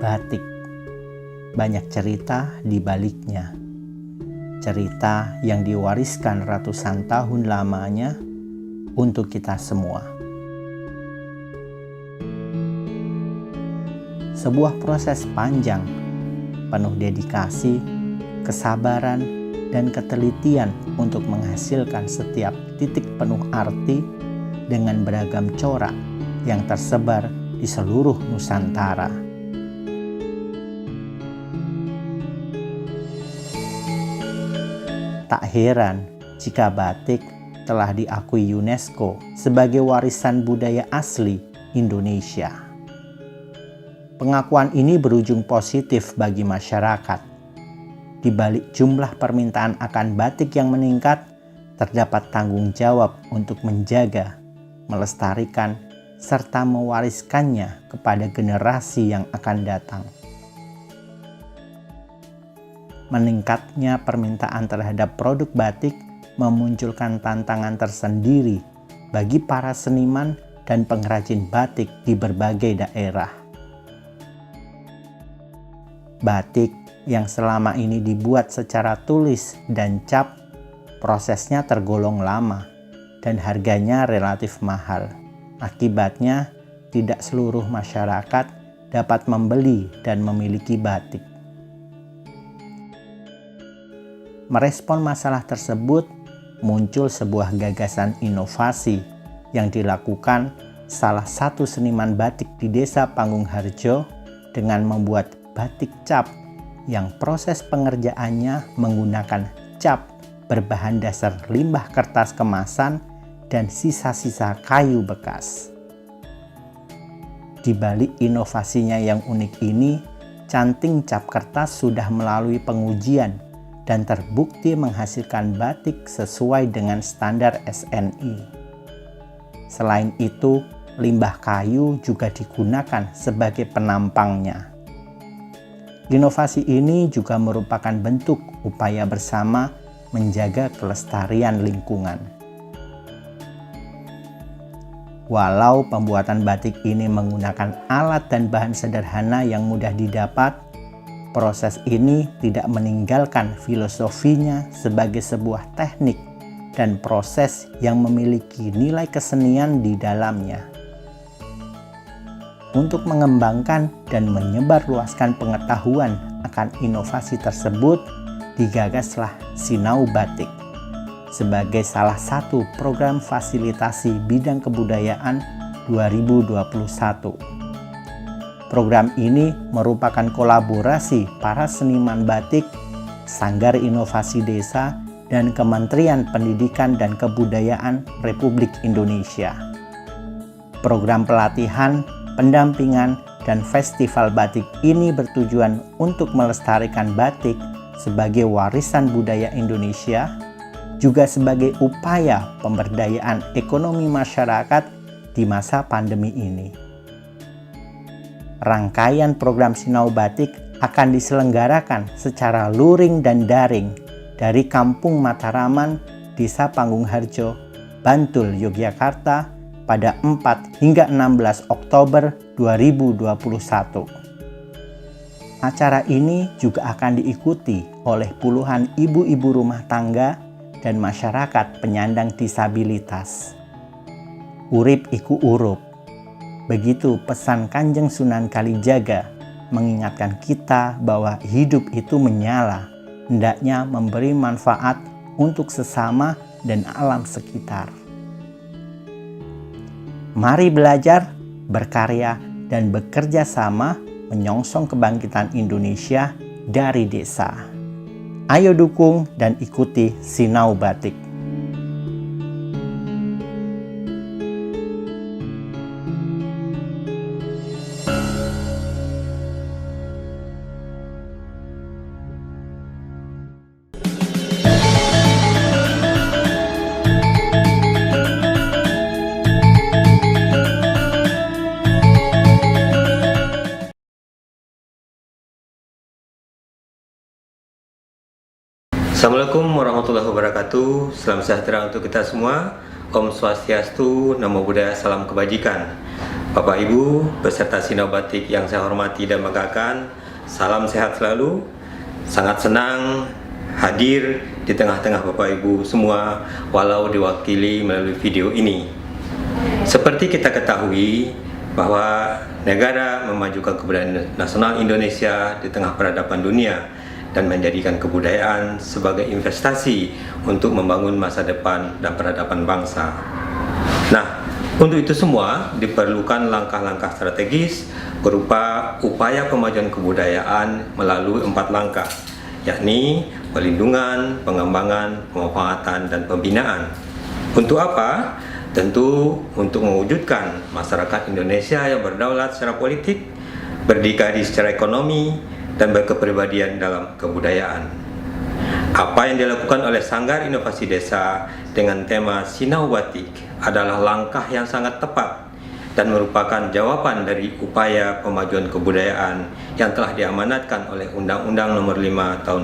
batik. Banyak cerita di baliknya. Cerita yang diwariskan ratusan tahun lamanya untuk kita semua. Sebuah proses panjang, penuh dedikasi, kesabaran, dan ketelitian untuk menghasilkan setiap titik penuh arti dengan beragam corak yang tersebar di seluruh Nusantara. Tak heran jika batik telah diakui UNESCO sebagai warisan budaya asli Indonesia. Pengakuan ini berujung positif bagi masyarakat. Di balik jumlah permintaan akan batik yang meningkat, terdapat tanggung jawab untuk menjaga, melestarikan, serta mewariskannya kepada generasi yang akan datang. Meningkatnya permintaan terhadap produk batik memunculkan tantangan tersendiri bagi para seniman dan pengrajin batik di berbagai daerah. Batik yang selama ini dibuat secara tulis dan cap, prosesnya tergolong lama dan harganya relatif mahal. Akibatnya, tidak seluruh masyarakat dapat membeli dan memiliki batik. Merespon masalah tersebut, muncul sebuah gagasan inovasi yang dilakukan salah satu seniman batik di Desa Panggungharjo dengan membuat batik cap yang proses pengerjaannya menggunakan cap berbahan dasar limbah kertas kemasan dan sisa-sisa kayu bekas. Di balik inovasinya yang unik ini, canting cap kertas sudah melalui pengujian dan terbukti menghasilkan batik sesuai dengan standar SNI. Selain itu, limbah kayu juga digunakan sebagai penampangnya. Inovasi ini juga merupakan bentuk upaya bersama menjaga kelestarian lingkungan. Walau pembuatan batik ini menggunakan alat dan bahan sederhana yang mudah didapat, proses ini tidak meninggalkan filosofinya sebagai sebuah teknik dan proses yang memiliki nilai kesenian di dalamnya. Untuk mengembangkan dan menyebarluaskan pengetahuan akan inovasi tersebut, digagaslah Sinau Batik sebagai salah satu program fasilitasi bidang kebudayaan 2021. Program ini merupakan kolaborasi para seniman batik, Sanggar Inovasi Desa, dan Kementerian Pendidikan dan Kebudayaan Republik Indonesia. Program pelatihan, pendampingan, dan festival batik ini bertujuan untuk melestarikan batik sebagai warisan budaya Indonesia, juga sebagai upaya pemberdayaan ekonomi masyarakat di masa pandemi ini. Rangkaian program Sinau Batik akan diselenggarakan secara luring dan daring dari Kampung Mataraman, Desa Panggungharjo, Bantul, Yogyakarta pada 4 hingga 16 Oktober 2021. Acara ini juga akan diikuti oleh puluhan ibu-ibu rumah tangga dan masyarakat penyandang disabilitas. Urip iku urup. Begitu pesan Kanjeng Sunan Kalijaga mengingatkan kita bahwa hidup itu menyala, hendaknya memberi manfaat untuk sesama dan alam sekitar. Mari belajar, berkarya, dan bekerja sama menyongsong kebangkitan Indonesia dari desa. Ayo dukung dan ikuti Sinau Batik. Assalamualaikum warahmatullahi wabarakatuh. Salam sejahtera untuk kita semua. Om Swastiastu, Namo Buddhaya, salam kebajikan. Bapak Ibu, peserta Sinau Batik yang saya hormati dan banggakan, salam sehat selalu. Sangat senang hadir di tengah-tengah Bapak Ibu semua, walau diwakili melalui video ini. Seperti kita ketahui bahwa negara memajukan kebudayaan nasional Indonesia di tengah peradaban dunia dan menjadikan kebudayaan sebagai investasi untuk membangun masa depan dan peradaban bangsa. Nah, untuk itu semua diperlukan langkah-langkah strategis berupa upaya pemajuan kebudayaan melalui 4 langkah, yakni pelindungan, pengembangan, pemanfaatan, dan pembinaan. Untuk apa? Tentu untuk mewujudkan masyarakat Indonesia yang berdaulat secara politik, berdikari secara ekonomi, dan berkepribadian dalam kebudayaan. Apa yang dilakukan oleh Sanggar Inovasi Desa dengan tema Sinau Batik adalah langkah yang sangat tepat dan merupakan jawaban dari upaya pemajuan kebudayaan yang telah diamanatkan oleh Undang-Undang Nomor 5 Tahun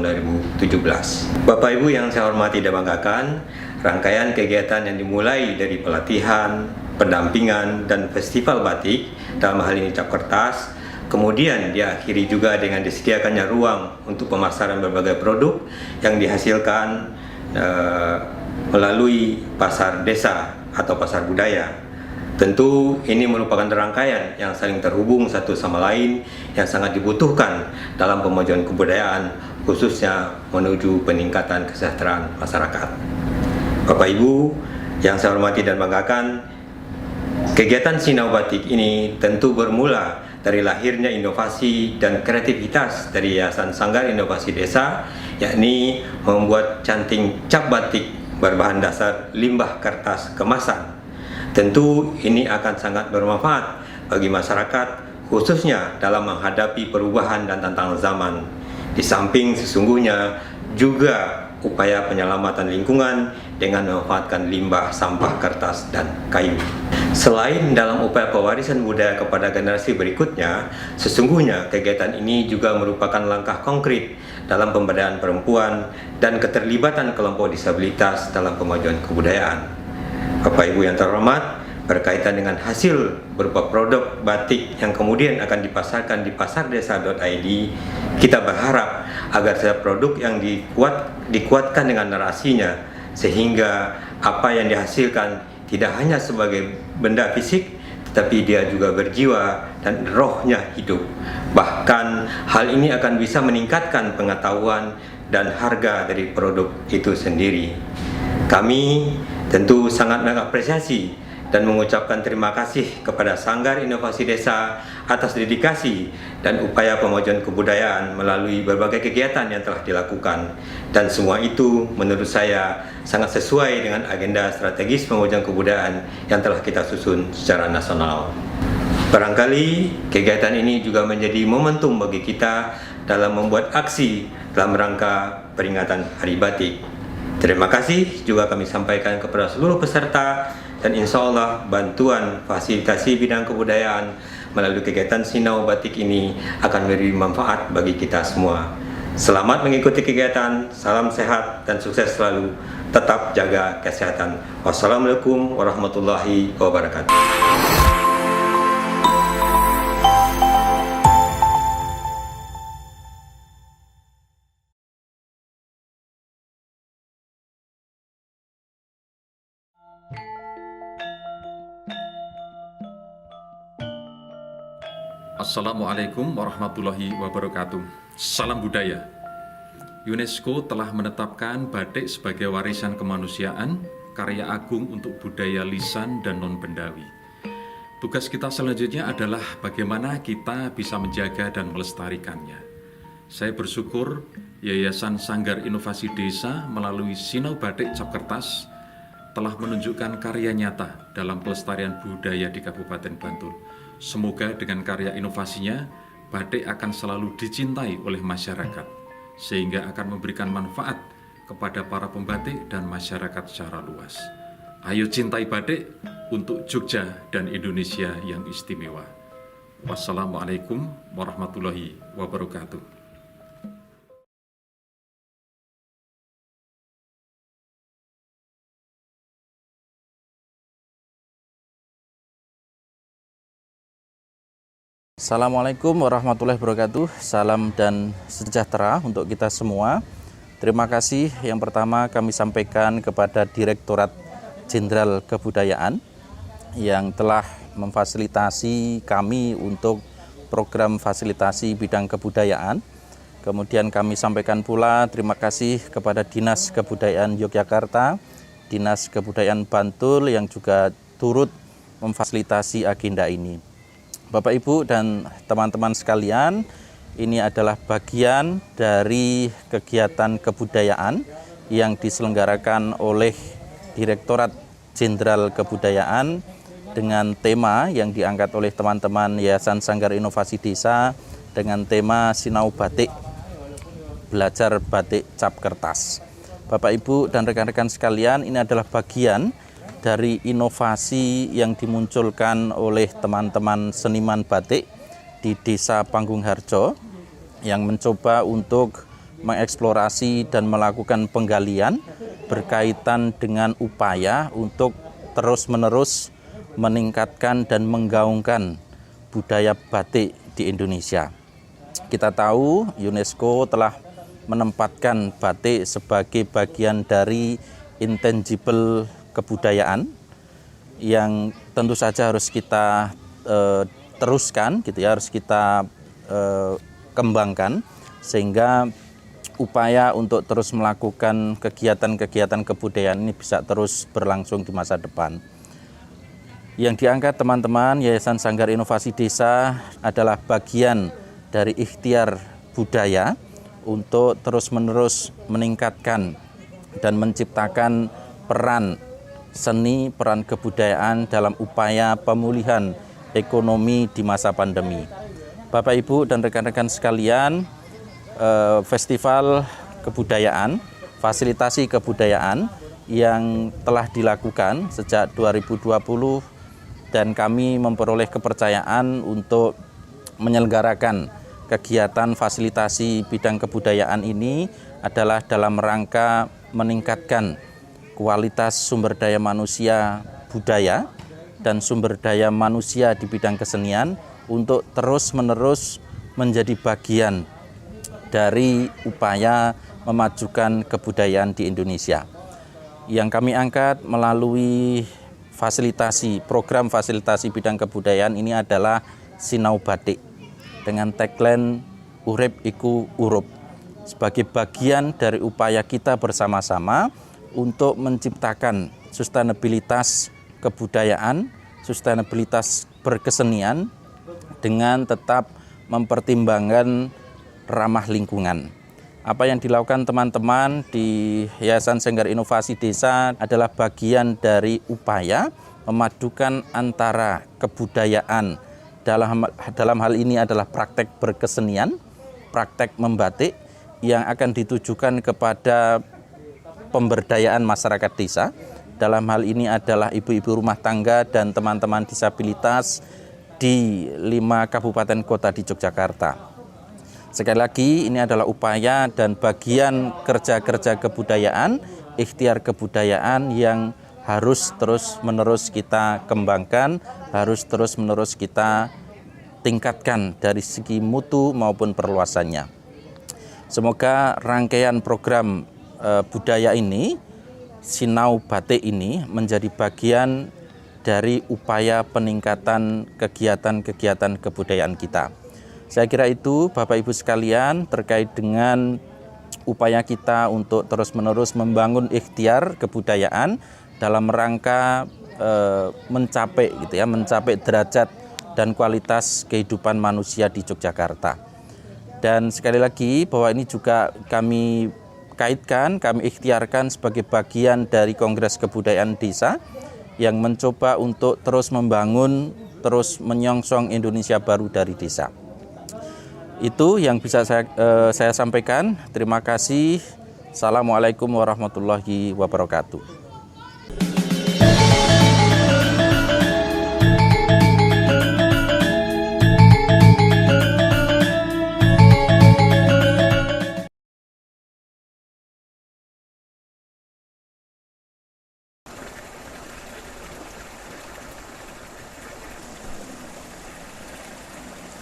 2017. Bapak Ibu yang saya hormati dan banggakan, rangkaian kegiatan yang dimulai dari pelatihan, pendampingan, dan festival batik, dalam hal ini cap kertas, kemudian diakhiri juga dengan disediakannya ruang untuk pemasaran berbagai produk yang dihasilkan melalui pasar desa atau pasar budaya. Tentu ini merupakan rangkaian yang saling terhubung satu sama lain yang sangat dibutuhkan dalam pemajuan kebudayaan, khususnya menuju peningkatan kesejahteraan masyarakat. Bapak Ibu yang saya hormati dan banggakan, kegiatan Sinau Batik ini tentu bermula dari lahirnya inovasi dan kreativitas dari Yayasan Sanggar Inovasi Desa, yakni membuat canting cap batik berbahan dasar limbah kertas kemasan. Tentu ini akan sangat bermanfaat bagi masyarakat, khususnya dalam menghadapi perubahan dan tantangan zaman. Di samping sesungguhnya juga upaya penyelamatan lingkungan dengan memanfaatkan limbah sampah kertas dan kayu. Selain dalam upaya pewarisan budaya kepada generasi berikutnya, sesungguhnya kegiatan ini juga merupakan langkah konkret dalam pemberdayaan perempuan dan keterlibatan kelompok disabilitas dalam pemajuan kebudayaan. Bapak Ibu yang terhormat, berkaitan dengan hasil berupa produk batik yang kemudian akan dipasarkan di pasardesa.id, kita berharap agar setiap produk yang dikuatkan dengan narasinya, sehingga apa yang dihasilkan tidak hanya sebagai benda fisik, tetapi dia juga berjiwa dan rohnya hidup. Bahkan hal ini akan bisa meningkatkan pengetahuan dan harga dari produk itu sendiri. Kami tentu sangat mengapresiasi dan mengucapkan terima kasih kepada Sanggar Inovasi Desa atas dedikasi dan upaya pemajuan kebudayaan melalui berbagai kegiatan yang telah dilakukan. Dan semua itu menurut saya sangat sesuai dengan agenda strategis pemajuan kebudayaan yang telah kita susun secara nasional. Barangkali kegiatan ini juga menjadi momentum bagi kita dalam membuat aksi dalam rangka peringatan Hari Batik. Terima kasih juga kami sampaikan kepada seluruh peserta, dan insya Allah bantuan fasilitasi bidang kebudayaan melalui kegiatan Sinau Batik ini akan memberi manfaat bagi kita semua. Selamat mengikuti kegiatan, salam sehat dan sukses selalu, tetap jaga kesehatan. Wassalamualaikum warahmatullahi wabarakatuh. Assalamualaikum warahmatullahi wabarakatuh. Salam budaya. UNESCO telah menetapkan batik sebagai warisan kemanusiaan, karya agung untuk budaya lisan dan non-bendawi. Tugas kita selanjutnya adalah bagaimana kita bisa menjaga dan melestarikannya. Saya bersyukur Yayasan Sanggar Inovasi Desa melalui Sinau Batik Cap Kertas telah menunjukkan karya nyata dalam pelestarian budaya di Kabupaten Bantul. Semoga dengan karya inovasinya, batik akan selalu dicintai oleh masyarakat, sehingga akan memberikan manfaat kepada para pembatik dan masyarakat secara luas. Ayo cintai batik untuk Jogja dan Indonesia yang istimewa. Wassalamualaikum warahmatullahi wabarakatuh. Assalamualaikum warahmatullahi wabarakatuh. Salam dan sejahtera untuk kita semua. Terima kasih yang pertama kami sampaikan kepada Direktorat Jenderal Kebudayaan yang telah memfasilitasi kami untuk program fasilitasi bidang kebudayaan. Kemudian kami sampaikan pula terima kasih kepada Dinas Kebudayaan Yogyakarta, Dinas Kebudayaan Bantul yang juga turut memfasilitasi agenda ini. Bapak, Ibu, dan teman-teman sekalian, ini adalah bagian dari kegiatan kebudayaan yang diselenggarakan oleh Direktorat Jenderal Kebudayaan dengan tema yang diangkat oleh teman-teman Yayasan Sanggar Inovasi Desa dengan tema Sinau Batik, Belajar Batik Cap Kertas. Bapak, Ibu, dan rekan-rekan sekalian, ini adalah bagian dari inovasi yang dimunculkan oleh teman-teman seniman batik di Desa Panggungharjo yang mencoba untuk mengeksplorasi dan melakukan penggalian berkaitan dengan upaya untuk terus-menerus meningkatkan dan menggaungkan budaya batik di Indonesia. Kita tahu UNESCO telah menempatkan batik sebagai bagian dari intangible kebudayaan yang tentu saja harus kita teruskan gitu ya, harus kita kembangkan sehingga upaya untuk terus melakukan kegiatan-kegiatan kebudayaan ini bisa terus berlangsung di masa depan. Yang diangkat teman-teman Yayasan Sanggar Inovasi Desa adalah bagian dari ikhtiar budaya untuk terus-menerus meningkatkan dan menciptakan peran seni, peran kebudayaan dalam upaya pemulihan ekonomi di masa pandemi. Bapak, Ibu, dan rekan-rekan sekalian, festival kebudayaan, fasilitasi kebudayaan yang telah dilakukan sejak 2020 dan kami memperoleh kepercayaan untuk menyelenggarakan kegiatan fasilitasi bidang kebudayaan ini adalah dalam rangka meningkatkan kualitas sumber daya manusia budaya dan sumber daya manusia di bidang kesenian untuk terus-menerus menjadi bagian dari upaya memajukan kebudayaan di Indonesia. Yang kami angkat melalui program fasilitasi bidang kebudayaan ini adalah Sinau Batik dengan tagline Urip Iku Urup sebagai bagian dari upaya kita bersama-sama untuk menciptakan sustainabilitas kebudayaan, sustainabilitas berkesenian dengan tetap mempertimbangkan ramah lingkungan. Apa yang dilakukan teman-teman di Yayasan Sanggar Inovasi Desa adalah bagian dari upaya memadukan antara kebudayaan, dalam hal ini adalah praktek berkesenian, praktek membatik yang akan ditujukan kepada pemberdayaan masyarakat desa. Dalam hal ini adalah ibu-ibu rumah tangga dan teman-teman disabilitas di 5 kabupaten kota di Yogyakarta. Sekali lagi, ini adalah upaya dan bagian kerja-kerja kebudayaan, ikhtiar kebudayaan yang harus terus-menerus kita kembangkan, harus terus-menerus kita tingkatkan dari segi mutu maupun perluasannya. Semoga rangkaian program budaya ini, Sinau Batik ini menjadi bagian dari upaya peningkatan kegiatan-kegiatan kebudayaan kita. Saya kira itu Bapak Ibu sekalian terkait dengan upaya kita untuk terus-menerus membangun ikhtiar kebudayaan dalam rangka mencapai derajat dan kualitas kehidupan manusia di Yogyakarta. Dan sekali lagi bahwa ini juga kami kaitkan, kami ikhtiarkan sebagai bagian dari Kongres Kebudayaan Desa yang mencoba untuk terus membangun, terus menyongsong Indonesia baru dari desa. Itu yang bisa saya sampaikan. Terima kasih. Assalamualaikum warahmatullahi wabarakatuh.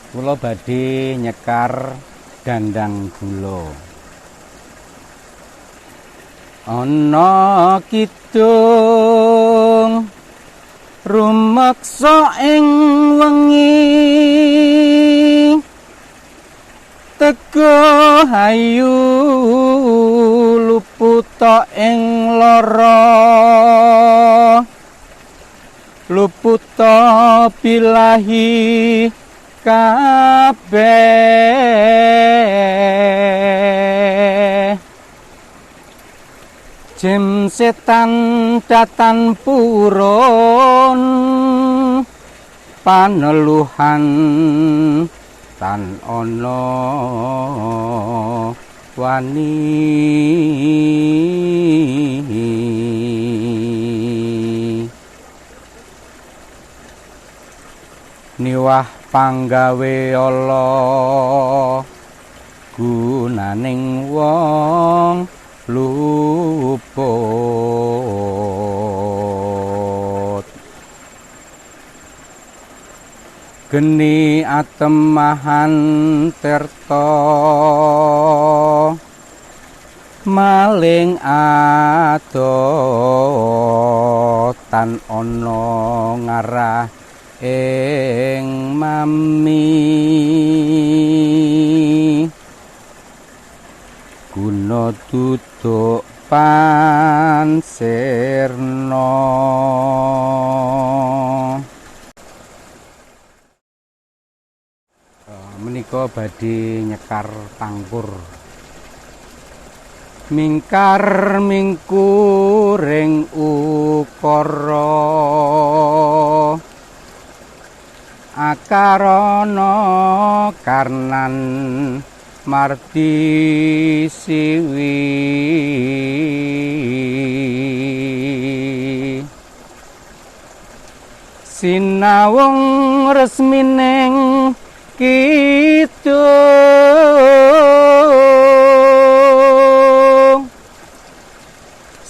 Kula badhe nyekar dandang gula. Ana kidung rumeksa ing wengi teka hayu luputa ing lara luputa bilahi kabeh Jem setan datan purun paneluhan tan ana wani niwah panggawe ala gunaning wong luput geni atemahan tirta maling adotan ana ngarah ing mami guna duduk pansirna menika badhe nyekar pangkur mingkar mingkuring ukara akarana karnan marti siwi sinawung resmining kidung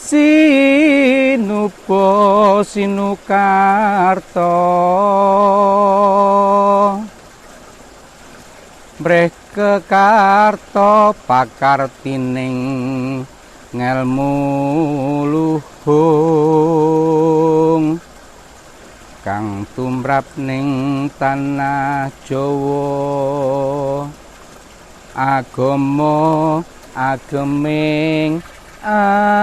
sinupa sinukarta breh kekarta pakartining ngelmu luhung kang tumrap ning tanah Jawa agama ageming aji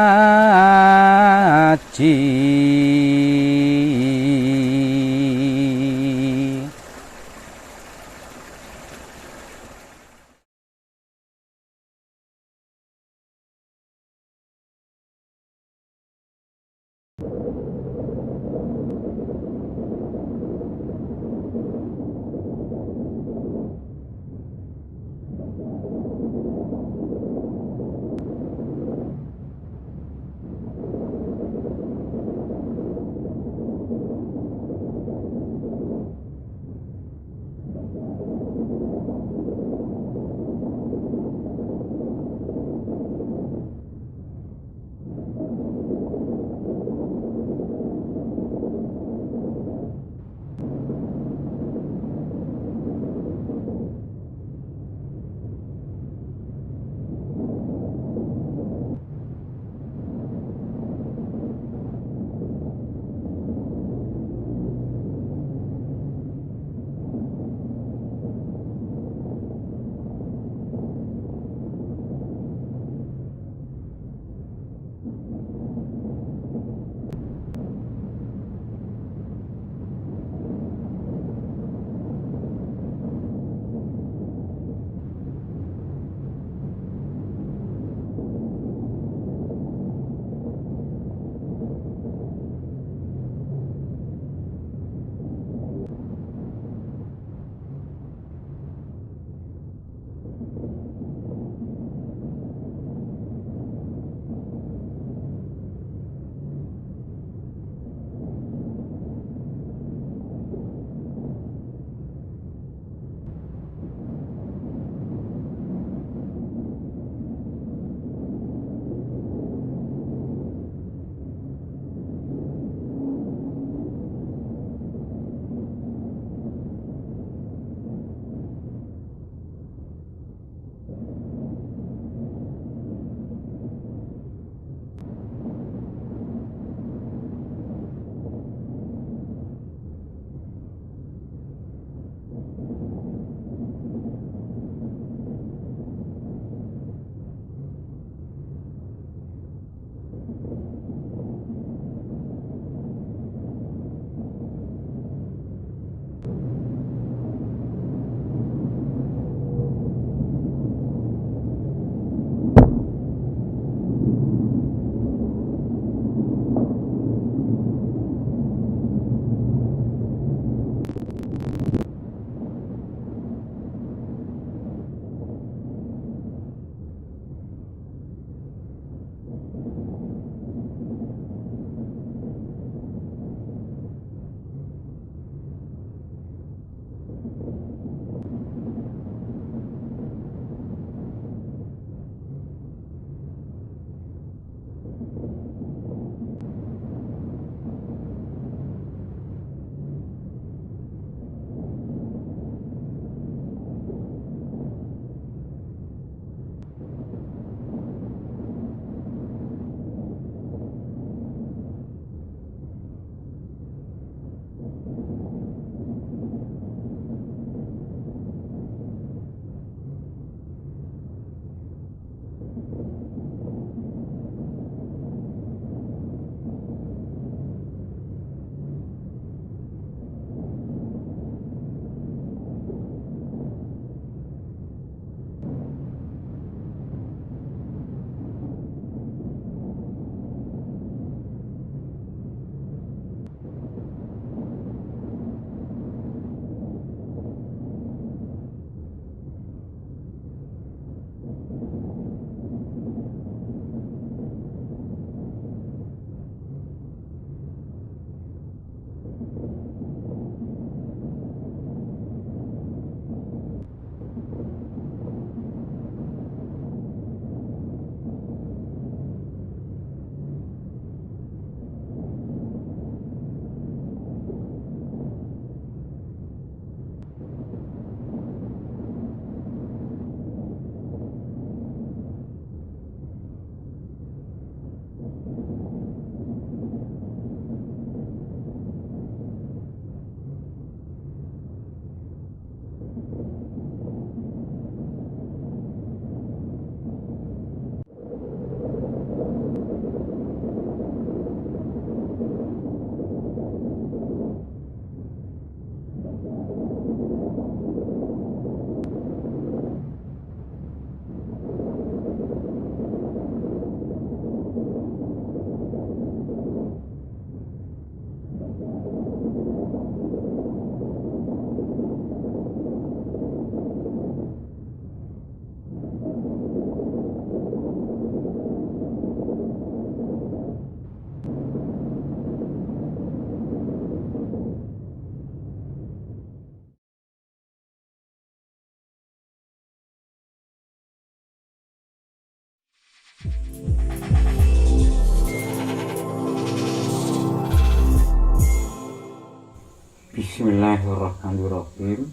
Bismillahirrahmanirrahim.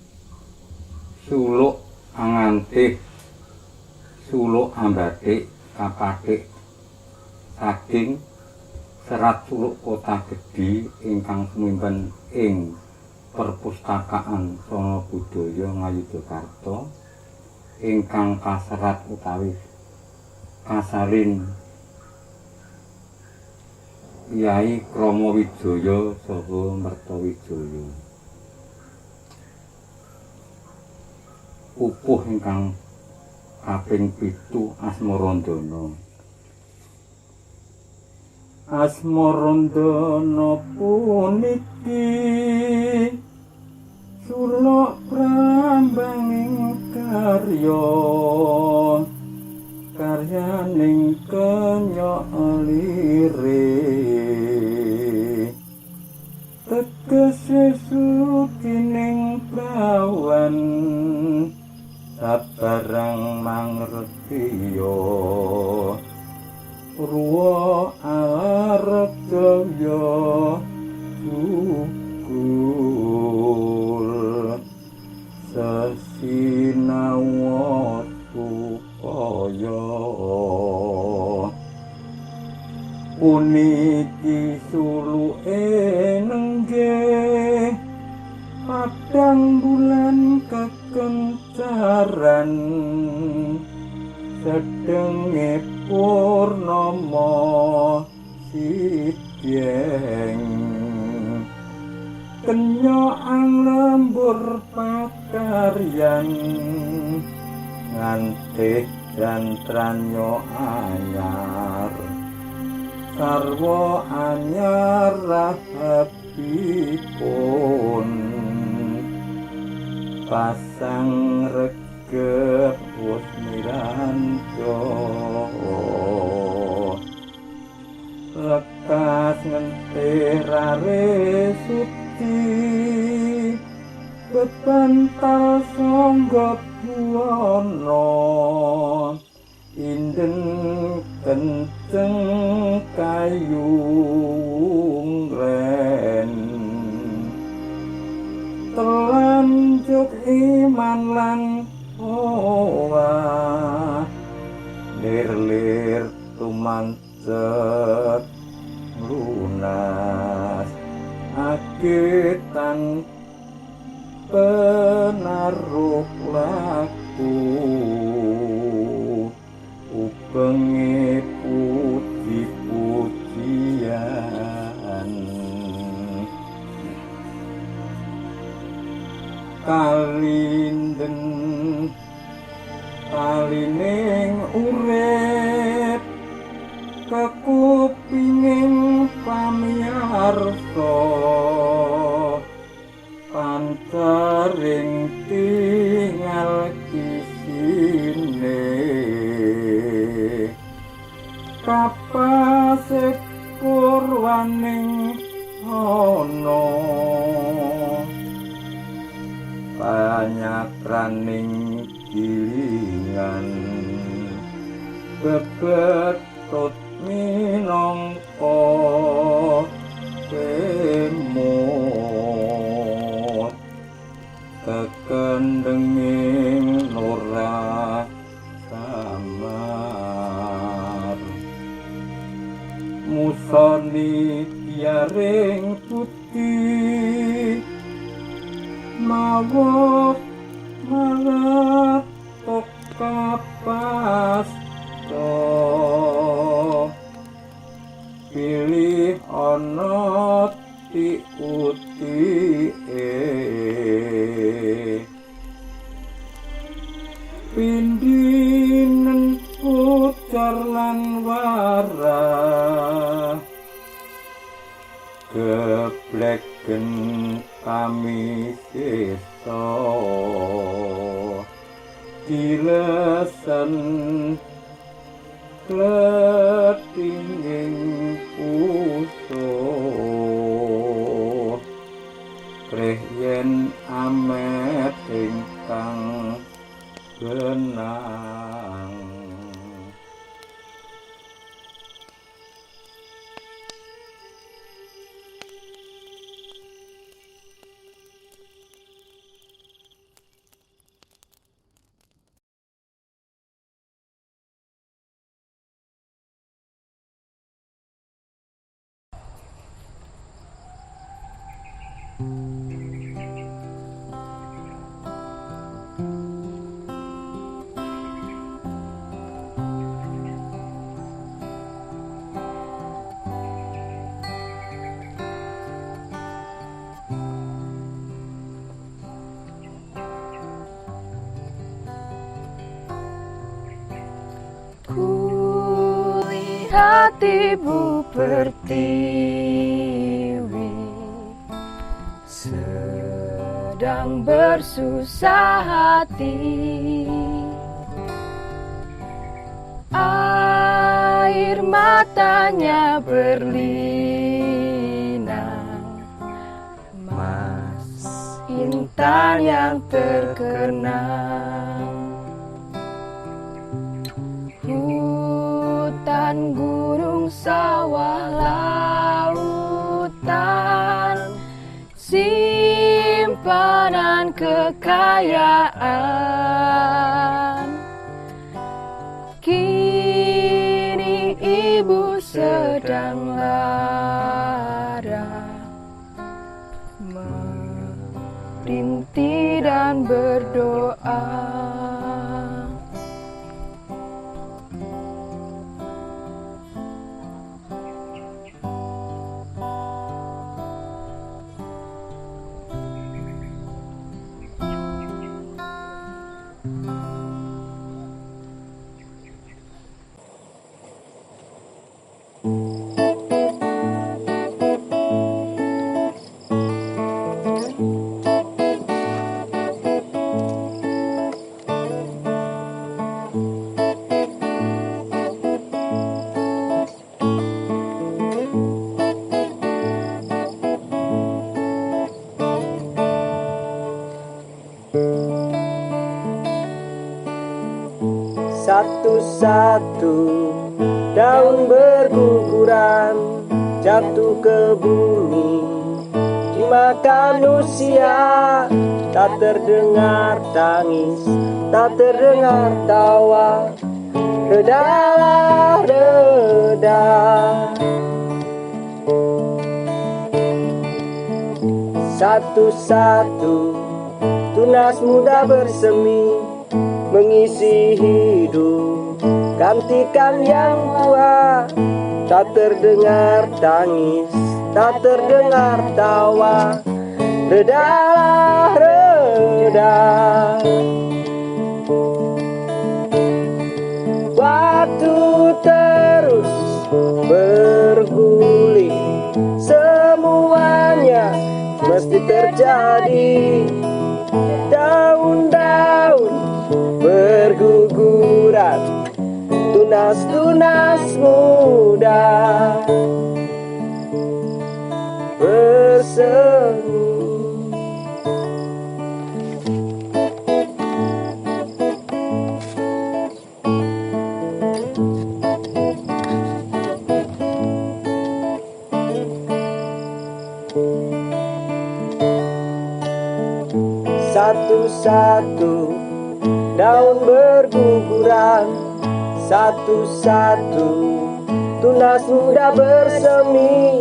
Suluk angantih suluk ambatik kapatik saking Serat Suluk Kota Gedhi ingkang sumimpin ing Perpustakaan Sono Budaya Ngayogyakarta ingkang kaserat utawi kasalin Kyai Kramawijaya saha Mertawijaya. Pupuh ingkang kaping 7 Asmarandana. Asmarandana puniki suluk prambanging karyaning Kenya Lire tegese sukining prawan sabarang mangertiya ruwa aregaya sukul sesinawa supaya puniki suluke nenggih padang bulan kekencaran sedenge purnama sidyeng kenya lembur pakaryan ngantih jantranyo anyar sarwa anyar rahapipun pasang regep Wusmiranto lekas ngentirare suci bebantal sangga buwana inden kenceng kayung ren telanjut iman lan owa lir-lir tumancet lunas agetan penaruh laku ubengi puji-pujian kalinden kalining urip kekupinging pamiarsa pantaring tingal kisine kapase purwaning ana panyakraning gilingan bebetut minangka temut kekendenging nora samar musani tiaring putih mawa malah kapas pilih ana tiuti pindinen pucar lan warah gebleken kami sesa dilesen kletinging puso kreh yen amet ingkang benang Kulihat ibu pertiwi sedang bersusah hati, air matanya berlinang, mas intan yang terkenang. Hutan, gunung, sawah, lautan, simpanan kekayaan. Kini ibu sedang lara, merintih dan berdoa. Satu-satu daun berguguran jatuh ke bumi, dimakan usia. Tak terdengar tangis, tak terdengar tawa. Redalah, reda. Satu-satu tunas muda bersemi, mengisi hidup, gantikan yang tua. Tak terdengar tangis, tak terdengar tawa. Redalah, reda. Waktu terus berguling, semuanya mesti terjadi. Daun-daun berguguran, tunas-tunas muda bersemi. Satu-satu daun berguguran, satu-satu tunas muda bersemi.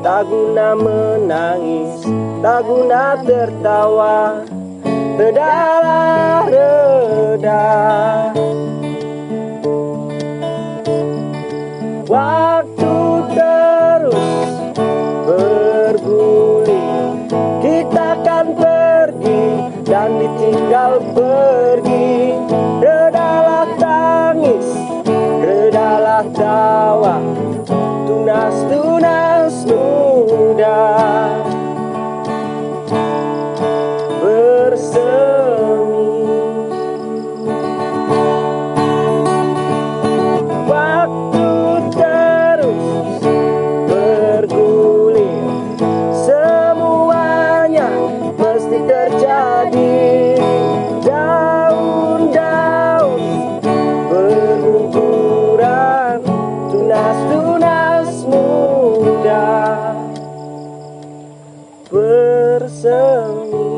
Tak guna menangis, tak guna tertawa. Redalah, reda. Waktu terus berguling, kita akan pergi dan ditinggal pergi. Redalah tangis, redalah tawa, tunas-tunas muda bersemi. Waktu terus bergulir, semuanya mesti terjadi. Daun-daun berguguran, tunas-tunas muda bersemi.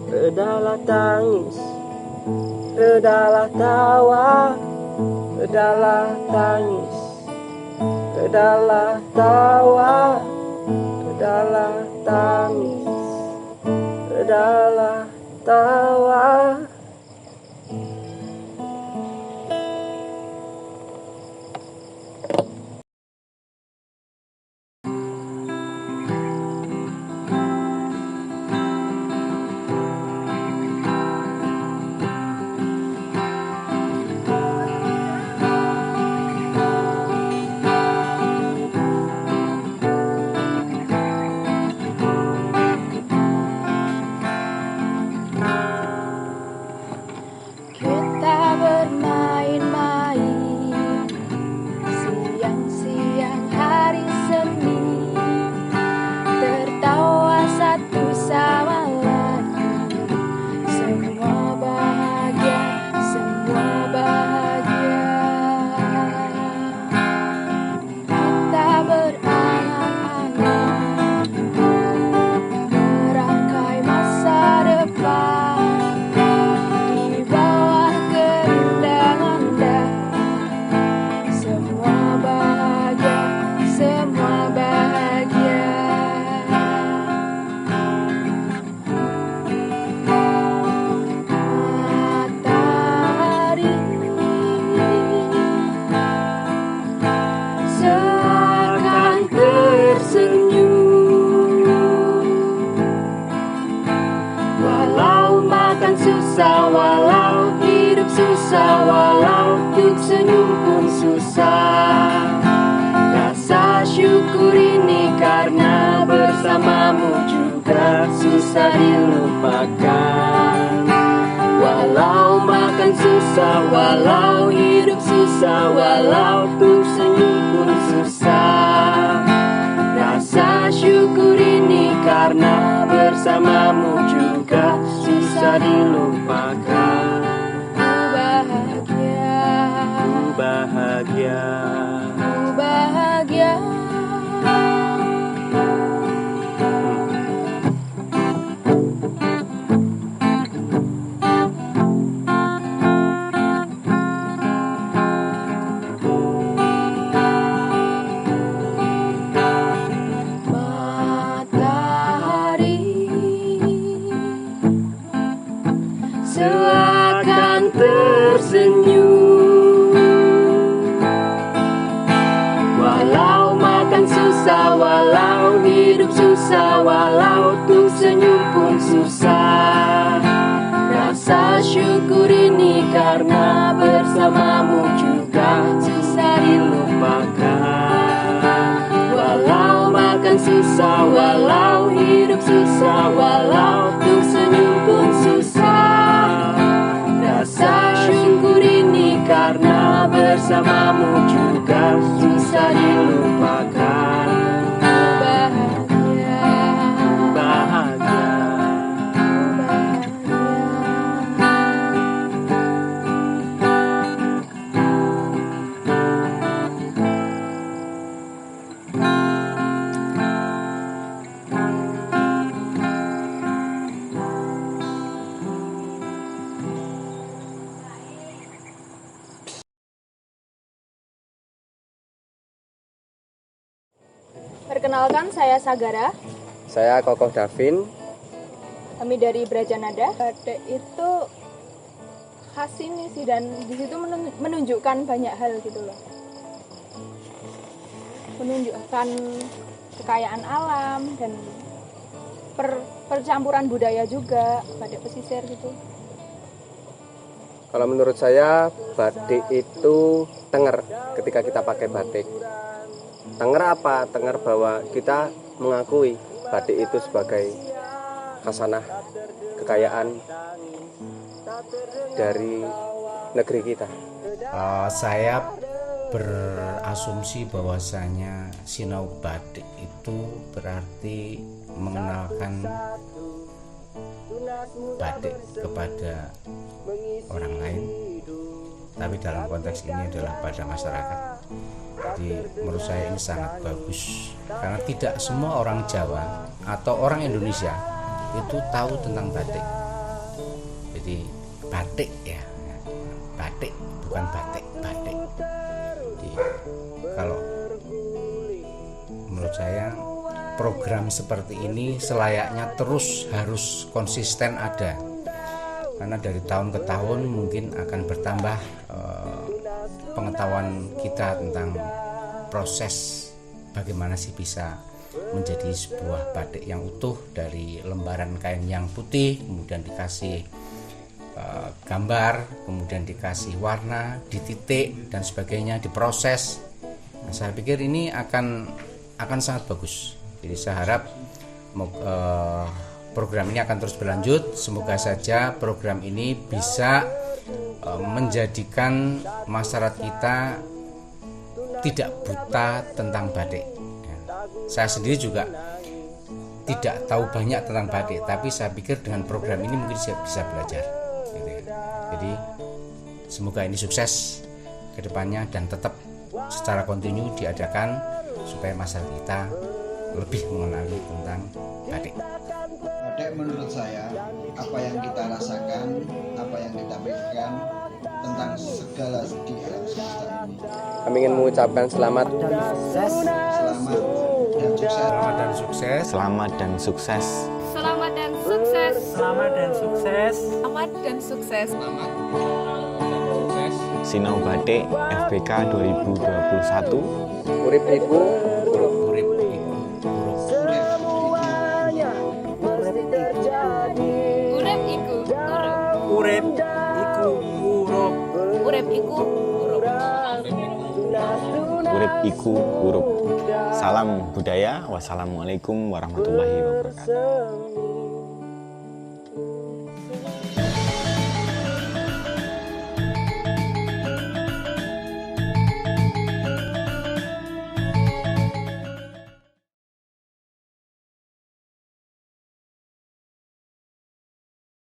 Redalah tangis, redalah tawa, redalah tangis, redalah tawa, redalah tawa. adalah tawa. Kita bermain-main siang-siang hari Senin, tertawa satu sama lain, semua bahagia, semua bahagia. Kita berangan-angan merangkai masa depan di bawah kerindangan dahan. Semua bahagia, semua bahagia. Matahari seakan tersenyum, walau makan susah, walau hidup susah, walau untuk senyum pun susah. Rasa syukur ini karena bersamamu juga susah dilupakan. Walau makan susah, walau hidup susah, walau untuk senyum pun susah. Rasa syukur ini karena bersamamu juga susah dilupakan. Ku bahagia, Ku bahagia. Matahari seakan tersenyum, walau makan susah, walau hidup susah, walau untuk senyum pun susah. Rasa syukur ini karena bersamamu juga susah dilupakan. Walau makan susah, walau hidup susah, walau untuk senyum pun susah. Rasa syukur ini karena bersamamu juga susah dilupakan. Ku bahagia, bahagia. ku Perkenalkan, saya Sagara. Saya Kokoh Davin. Kami dari Brajanada. Batik itu khas ini sih, dan di situ menunjukkan banyak hal gitu loh. Menunjukkan kekayaan alam dan percampuran budaya juga, batik pesisir gitu. Kalau menurut saya batik itu tenger ketika kita pakai batik. Tenger apa? Tenger bahwa kita mengakui batik itu sebagai khasanah kekayaan dari negeri kita. Saya berasumsi bahwasanya sinau batik itu berarti mengenalkan batik kepada orang lain, tapi dalam konteks ini adalah pada masyarakat. Jadi menurut saya ini sangat bagus, karena tidak semua orang Jawa atau orang Indonesia itu tahu tentang batik. Jadi batik ya, batik bukan batik, batik. Jadi kalau menurut saya program seperti ini selayaknya terus harus konsisten ada, karena dari tahun ke tahun mungkin akan bertambah pengetahuan kita tentang proses bagaimana sih bisa menjadi sebuah batik yang utuh dari lembaran kain yang putih, kemudian dikasih gambar, kemudian dikasih warna, dititik dan sebagainya, diproses. Nah, saya pikir ini akan sangat bagus. Jadi saya harap program ini akan terus berlanjut. Semoga saja program ini bisa menjadikan masyarakat kita tidak buta tentang batik. Saya sendiri juga tidak tahu banyak tentang batik, tapi saya pikir dengan program ini mungkin saya bisa belajar. Jadi semoga ini sukses ke depannya dan tetap secara kontinu diadakan supaya masyarakat kita lebih mengenali tentang batik. Batik menurut saya, apa yang kita rasakan, apa yang kita pikirkan tentang segala di alam semesta ini. Kami ingin mengucapkan selamat dan sukses. Selamat dan sukses. Selamat dan sukses. Selamat dan sukses. Selamat dan sukses. Selamat dan sukses. Selamat dan sukses. Sinau Batik FBK 2021. Urip iku urip. Urip iku urip. Urip iku urip. Urip iku urup. Urip iku urup. Urip iku urup. Salam budaya. Wassalamualaikum warahmatullahi wabarakatuh.